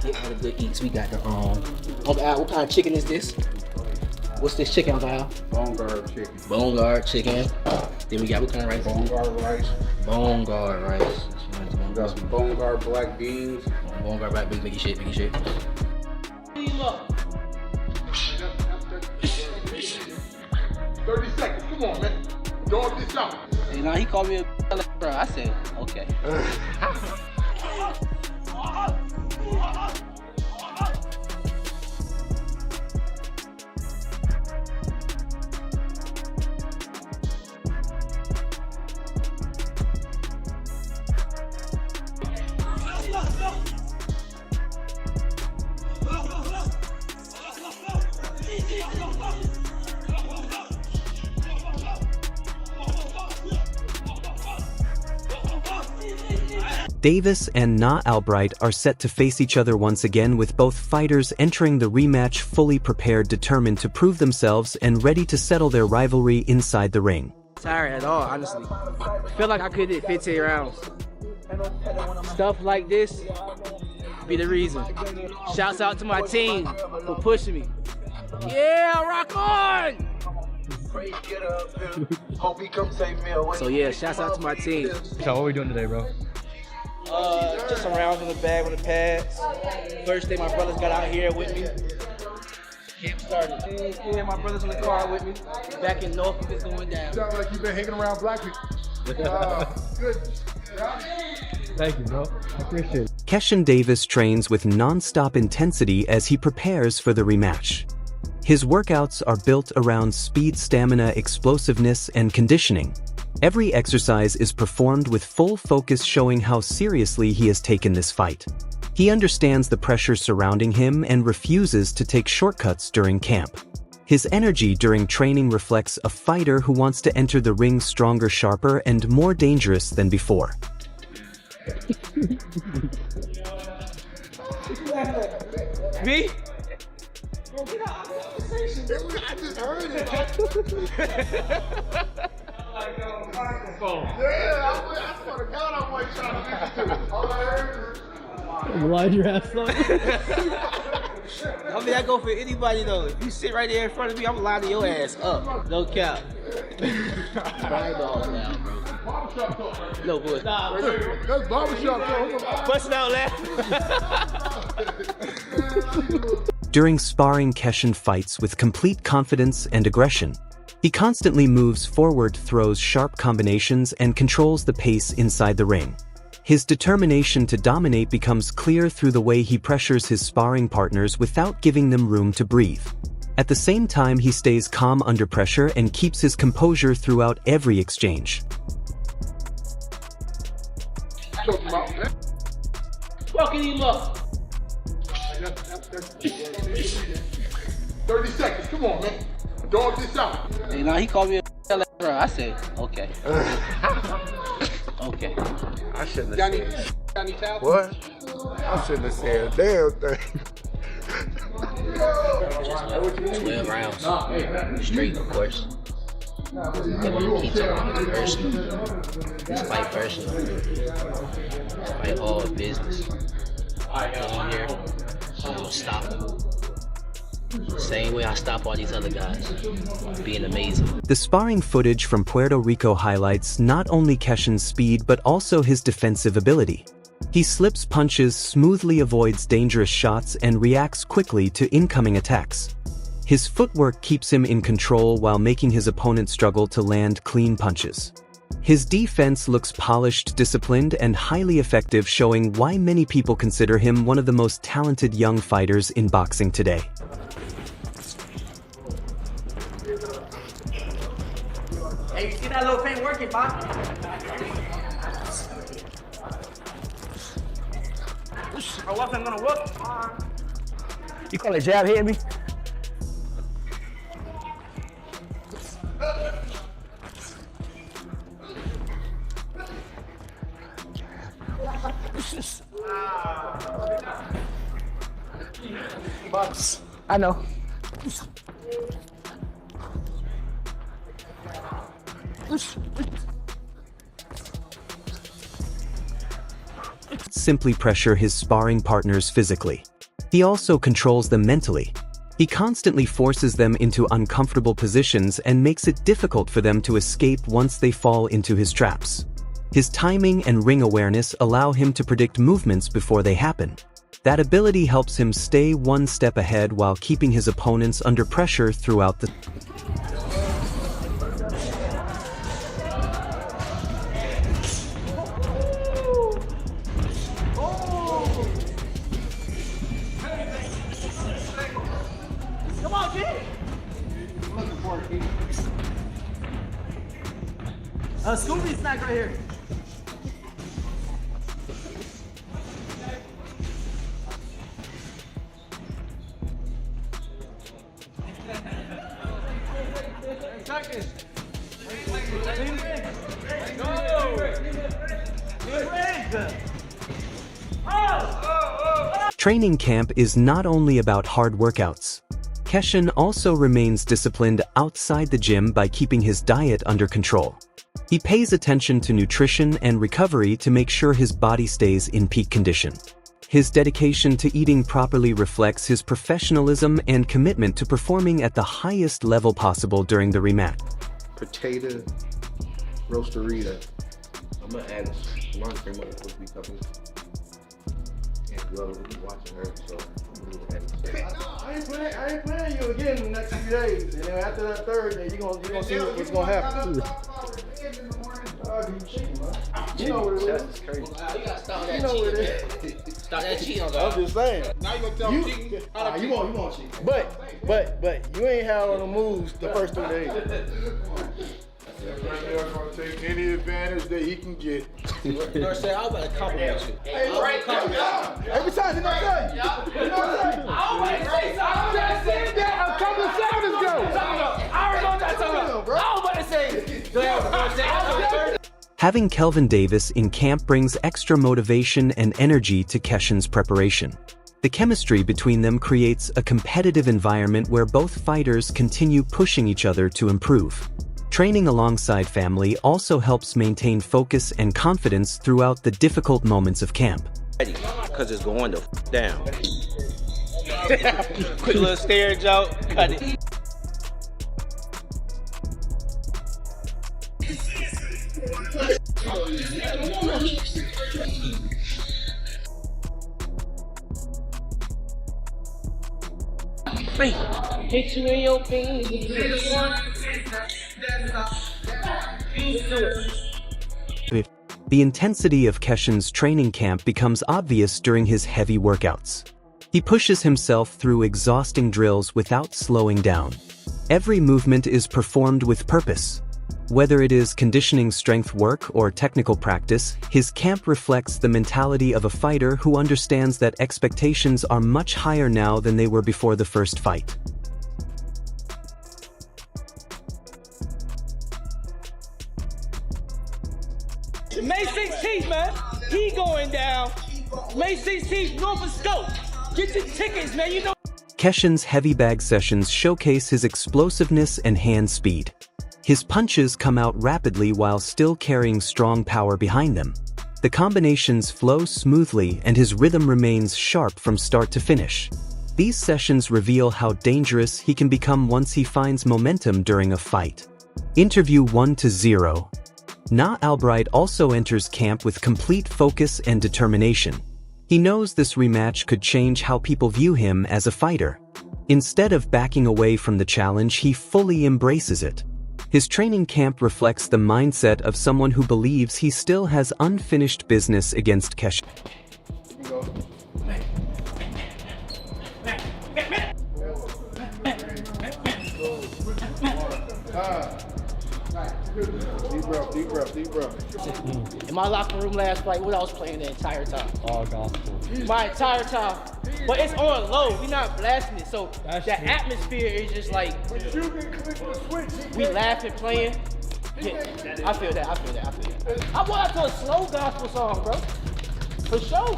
Get all the good eats. We got the Uncle Al, what kind of chicken is this? What's this chicken, Uncle Al? Bone guard chicken. Bone guard chicken. Then we got what kind of rice? Bone guard rice. Bone guard rice. We got some bone guard black beans. Bone guard black beans. Make it shit. Make it shit. 30 seconds. Come on, man. Dog this out. You know, he called me a bro. I said, okay. Davis and Nahir Albright are set to face each other once again, with both fighters entering the rematch fully prepared, determined to prove themselves and ready to settle their rivalry inside the ring. Tired at all, honestly. I feel like I could hit 15 rounds. Stuff like this be the reason. Shouts out to my team for pushing me. Yeah, rock on! So yeah, shouts out to my team. So what are we doing today, bro? Just some rounds in the bag with the pads. First day my brothers got out here with me. Camp started. Yeah, my brothers in the car with me. Back in Norfolk is going down. Sound like you've been hanging around black people. Good. Thank you, bro. I appreciate it. Keyshawn Davis trains with non-stop intensity as he prepares for the rematch. His workouts are built around speed, stamina, explosiveness, and conditioning. Every exercise is performed with full focus, showing how seriously he has taken this fight. He understands the pressure surrounding him and refuses to take shortcuts during camp. His energy during training reflects a fighter who wants to enter the ring stronger, sharper, and more dangerous than before. Me? I just heard it. Yeah, I swear to God, I wasn't trying to listen to it. All I heard is... Lied your ass off. I mean, I go for anybody though. If you sit right there in front of me, I'm lining your ass up. No cap. Right dog now, bro. No boy. Nah, That's barbershop talk. Busting out laughing. During sparring, Keyshawn fights with complete confidence and aggression. He constantly moves forward, throws sharp combinations, and controls the pace inside the ring. His determination to dominate becomes clear through the way he pressures his sparring partners without giving them room to breathe. At the same time, he stays calm under pressure and keeps his composure throughout every exchange. Fucking him up. 30 seconds. Come on, man. Dog this out. You know, he called me a bro. I said, okay. Okay. I shouldn't have said. Johnny South? What? I shouldn't have said a damn thing. 12 rounds. Straight, of course. Keep talking about this personal. This fight personal. This fight all business. I come here, I'm gonna stop him. Same way I stop all these other guys. Being amazing. The sparring footage from Puerto Rico highlights not only Keyshawn's speed but also his defensive ability. He slips punches, smoothly avoids dangerous shots, and reacts quickly to incoming attacks. His footwork keeps him in control while making his opponent struggle to land clean punches. His defense looks polished, disciplined, and highly effective, showing why many people consider him one of the most talented young fighters in boxing today. Hey, you see that little thing working, Bob? I wasn't gonna whoop. You call it jab hitting me? I know. Simply pressure his sparring partners physically. He also controls them mentally. He constantly forces them into uncomfortable positions and makes it difficult for them to escape once they fall into his traps. His timing and ring awareness allow him to predict movements before they happen. That ability helps him stay one step ahead while keeping his opponents under pressure throughout the... Come on, G! Scooby's snack right here. Training camp is not only about hard workouts. Keyshawn also remains disciplined outside the gym by keeping his diet under control. He pays attention to nutrition and recovery to make sure his body stays in peak condition. His dedication to eating properly reflects his professionalism and commitment to performing at the highest level possible during the rematch. Potato roasterita. I'm gonna add one cream of the cookie company. And well, we'll be watching her, so I ain't playing you again in the next few days. And then after that third day, you're gonna see what's gonna happen. You know what it is. that's crazy. Wow, you gotta stop that You know what cheating. it is. Stop that cheating, I'm dog. just saying. Now you gonna tell me You won't cheat. But you ain't had all the moves the first 2 days. Right there gonna take any advantage that he can get. You know what I'm saying? I was about to compliment you. Hey, I compliment you. every time, didn't I tell you? Didn't I tell you? I always say something. I'm just saying that. I'm coming to Saturdays, go. I already know what I'm talking about. I was about to say. Go ahead. Having Kelvin Davis in camp brings extra motivation and energy to Keyshawn's preparation. The chemistry between them creates a competitive environment where both fighters continue pushing each other to improve. Training alongside family also helps maintain focus and confidence throughout the difficult moments of camp. Because it's going to down. Quick little stare joke, cut it. Hit you in your fingers. The intensity of Keyshawn's training camp becomes obvious during his heavy workouts. He pushes himself through exhausting drills without slowing down. Every movement is performed with purpose. Whether it is conditioning strength work or technical practice, his camp reflects the mentality of a fighter who understands that expectations are much higher now than they were before the first fight. May 16th, man. He going down. May 16th, Norfolk Scope. Get your tickets, man. You know. Keyshawn's heavy bag sessions showcase his explosiveness and hand speed. His punches come out rapidly while still carrying strong power behind them. The combinations flow smoothly and his rhythm remains sharp from start to finish. These sessions reveal how dangerous he can become once he finds momentum during a fight. Interview 1-0. Nahir Albright also enters camp with complete focus and determination. He knows this rematch could change how people view him as a fighter. Instead of backing away from the challenge, he fully embraces it. His training camp reflects the mindset of someone who believes he still has unfinished business against Keyshawn. Deep breath. In my locker room last fight, what I was playing the entire time. All gospel. My entire time. But it's on low. We're not blasting it. So That's the true. atmosphere is just like we laughing, playing. Yeah, I feel that. I went out to a slow gospel song, bro. For sure.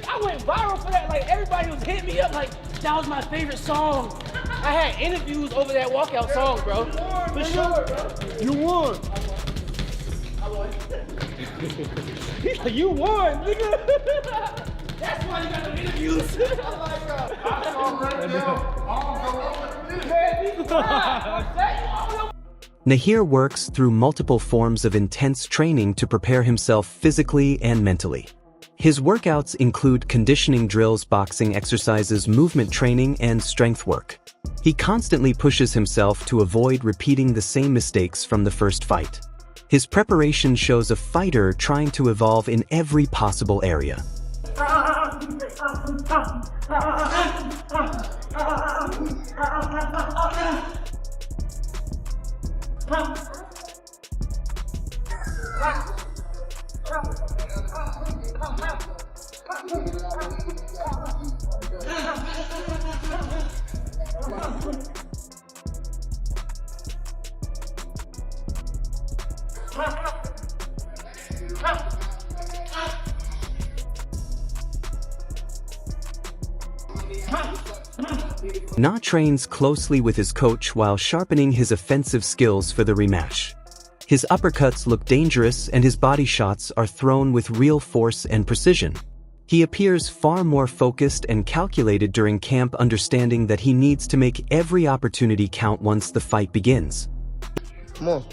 I went viral for that. Like everybody was hitting me up like that was my favorite song. I had interviews over that walkout song, bro. For sure. You won. He's like, you won, nigga. That's why you got the interviews. I like that. I saw right there. Man, be quiet. I say you all your Nahir works through multiple forms of intense training to prepare himself physically and mentally. His workouts include conditioning drills, boxing exercises, movement training, and strength work. He constantly pushes himself to avoid repeating the same mistakes from the first fight. His preparation shows a fighter trying to evolve in every possible area. Nah trains closely with his coach while sharpening his offensive skills for the rematch. His uppercuts look dangerous and his body shots are thrown with real force and precision. He appears far more focused and calculated during camp, understanding that he needs to make every opportunity count once the fight begins. Come on.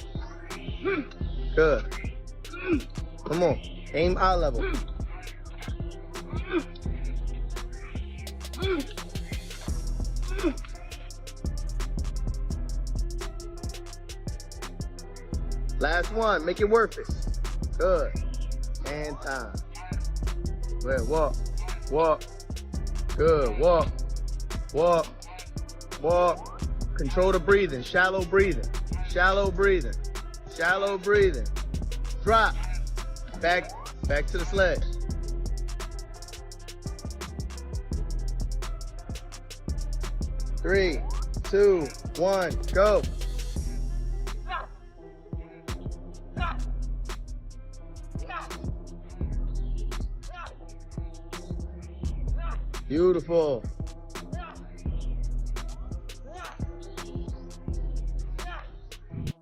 Good. Come on. Aim eye level. Last one. Make it worth it. Good. And time. Good. Walk. Walk. Good. Walk. Walk. Walk. Control the breathing. Shallow breathing. Shallow breathing. Shallow breathing. Drop. Back to the sledge. Three, two, one, go. Beautiful.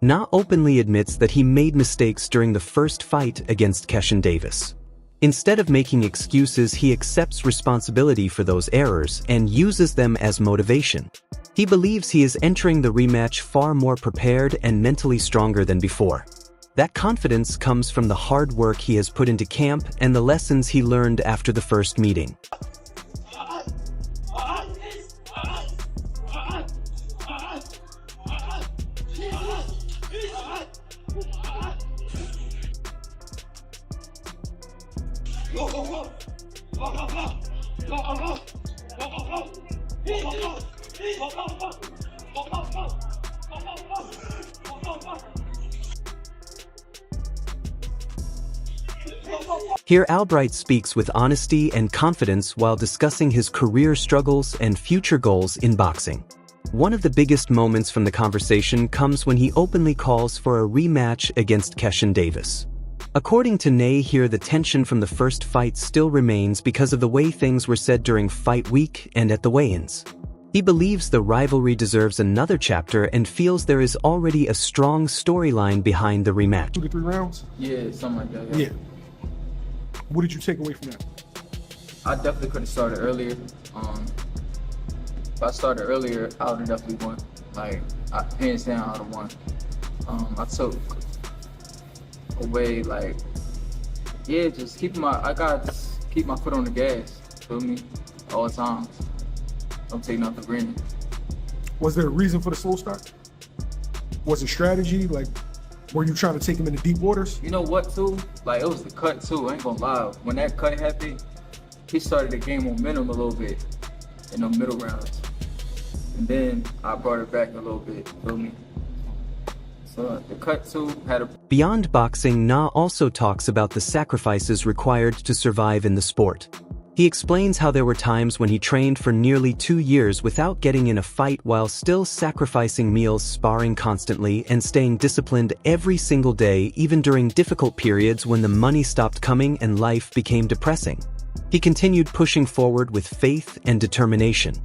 Nah openly admits that he made mistakes during the first fight against Keyshawn Davis. Instead of making excuses, he accepts responsibility for those errors and uses them as motivation. He believes he is entering the rematch far more prepared and mentally stronger than before. That confidence comes from the hard work he has put into camp and the lessons he learned after the first meeting. Here Albright speaks with honesty and confidence while discussing his career struggles and future goals in boxing. One of the biggest moments from the conversation comes when he openly calls for a rematch against Keyshawn Davis. According to Nahir, the tension from the first fight still remains because of the way things were said during fight week and at the weigh-ins. He believes the rivalry deserves another chapter and feels there is already a strong storyline behind the rematch. 2 to 3 rounds? Yeah, something like that. Yeah. What did you take away from that? I definitely could have started earlier. If I started earlier, I would have definitely won. Like, hands down, I would have won. I took away, like, yeah, just I gotta just keep my foot on the gas, feel me, all the time. Don't take nothing for granted. Was there a reason for the slow start? Was it strategy? Like, were you trying to take him into deep waters? You know what, too? Like, it was the cut, too. I ain't gonna lie. When that cut happened, he started to gain momentum a little bit in the middle rounds. And then I brought it back a little bit, feel me? So the cut, too, had a... Beyond boxing, Nah also talks about the sacrifices required to survive in the sport. He explains how there were times when he trained for nearly 2 years without getting in a fight while still sacrificing meals, sparring constantly, and staying disciplined every single day, even during difficult periods when the money stopped coming and life became depressing. He continued pushing forward with faith and determination.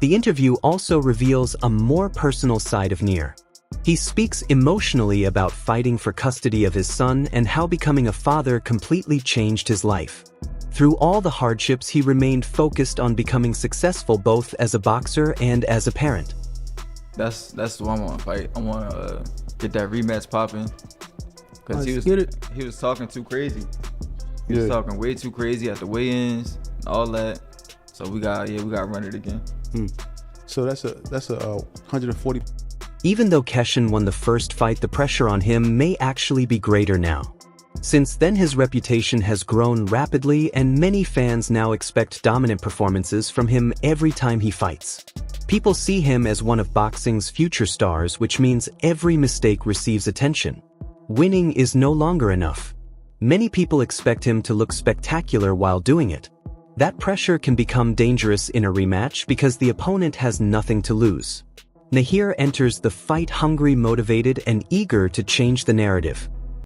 The interview also reveals a more personal side of Nahir. He speaks emotionally about fighting for custody of his son and how becoming a father completely changed his life. Through all the hardships, he remained focused on becoming successful both as a boxer and as a parent. That's the one I want to fight. I want to get that rematch popping. Because he was talking too crazy. He was talking way too crazy at the weigh-ins, all that. So we got to run it again. So that's a 140. Even though Keyshawn won the first fight, the pressure on him may actually be greater now. Since then, his reputation has grown rapidly, and many fans now expect dominant performances from him every time he fights. People see him as one of boxing's future stars, which means every mistake receives attention. Winning is no longer enough. Many people expect him to look spectacular while doing it. That pressure can become dangerous in a rematch because the opponent has nothing to lose. Nahir enters the fight hungry, motivated, and eager to change the narrative.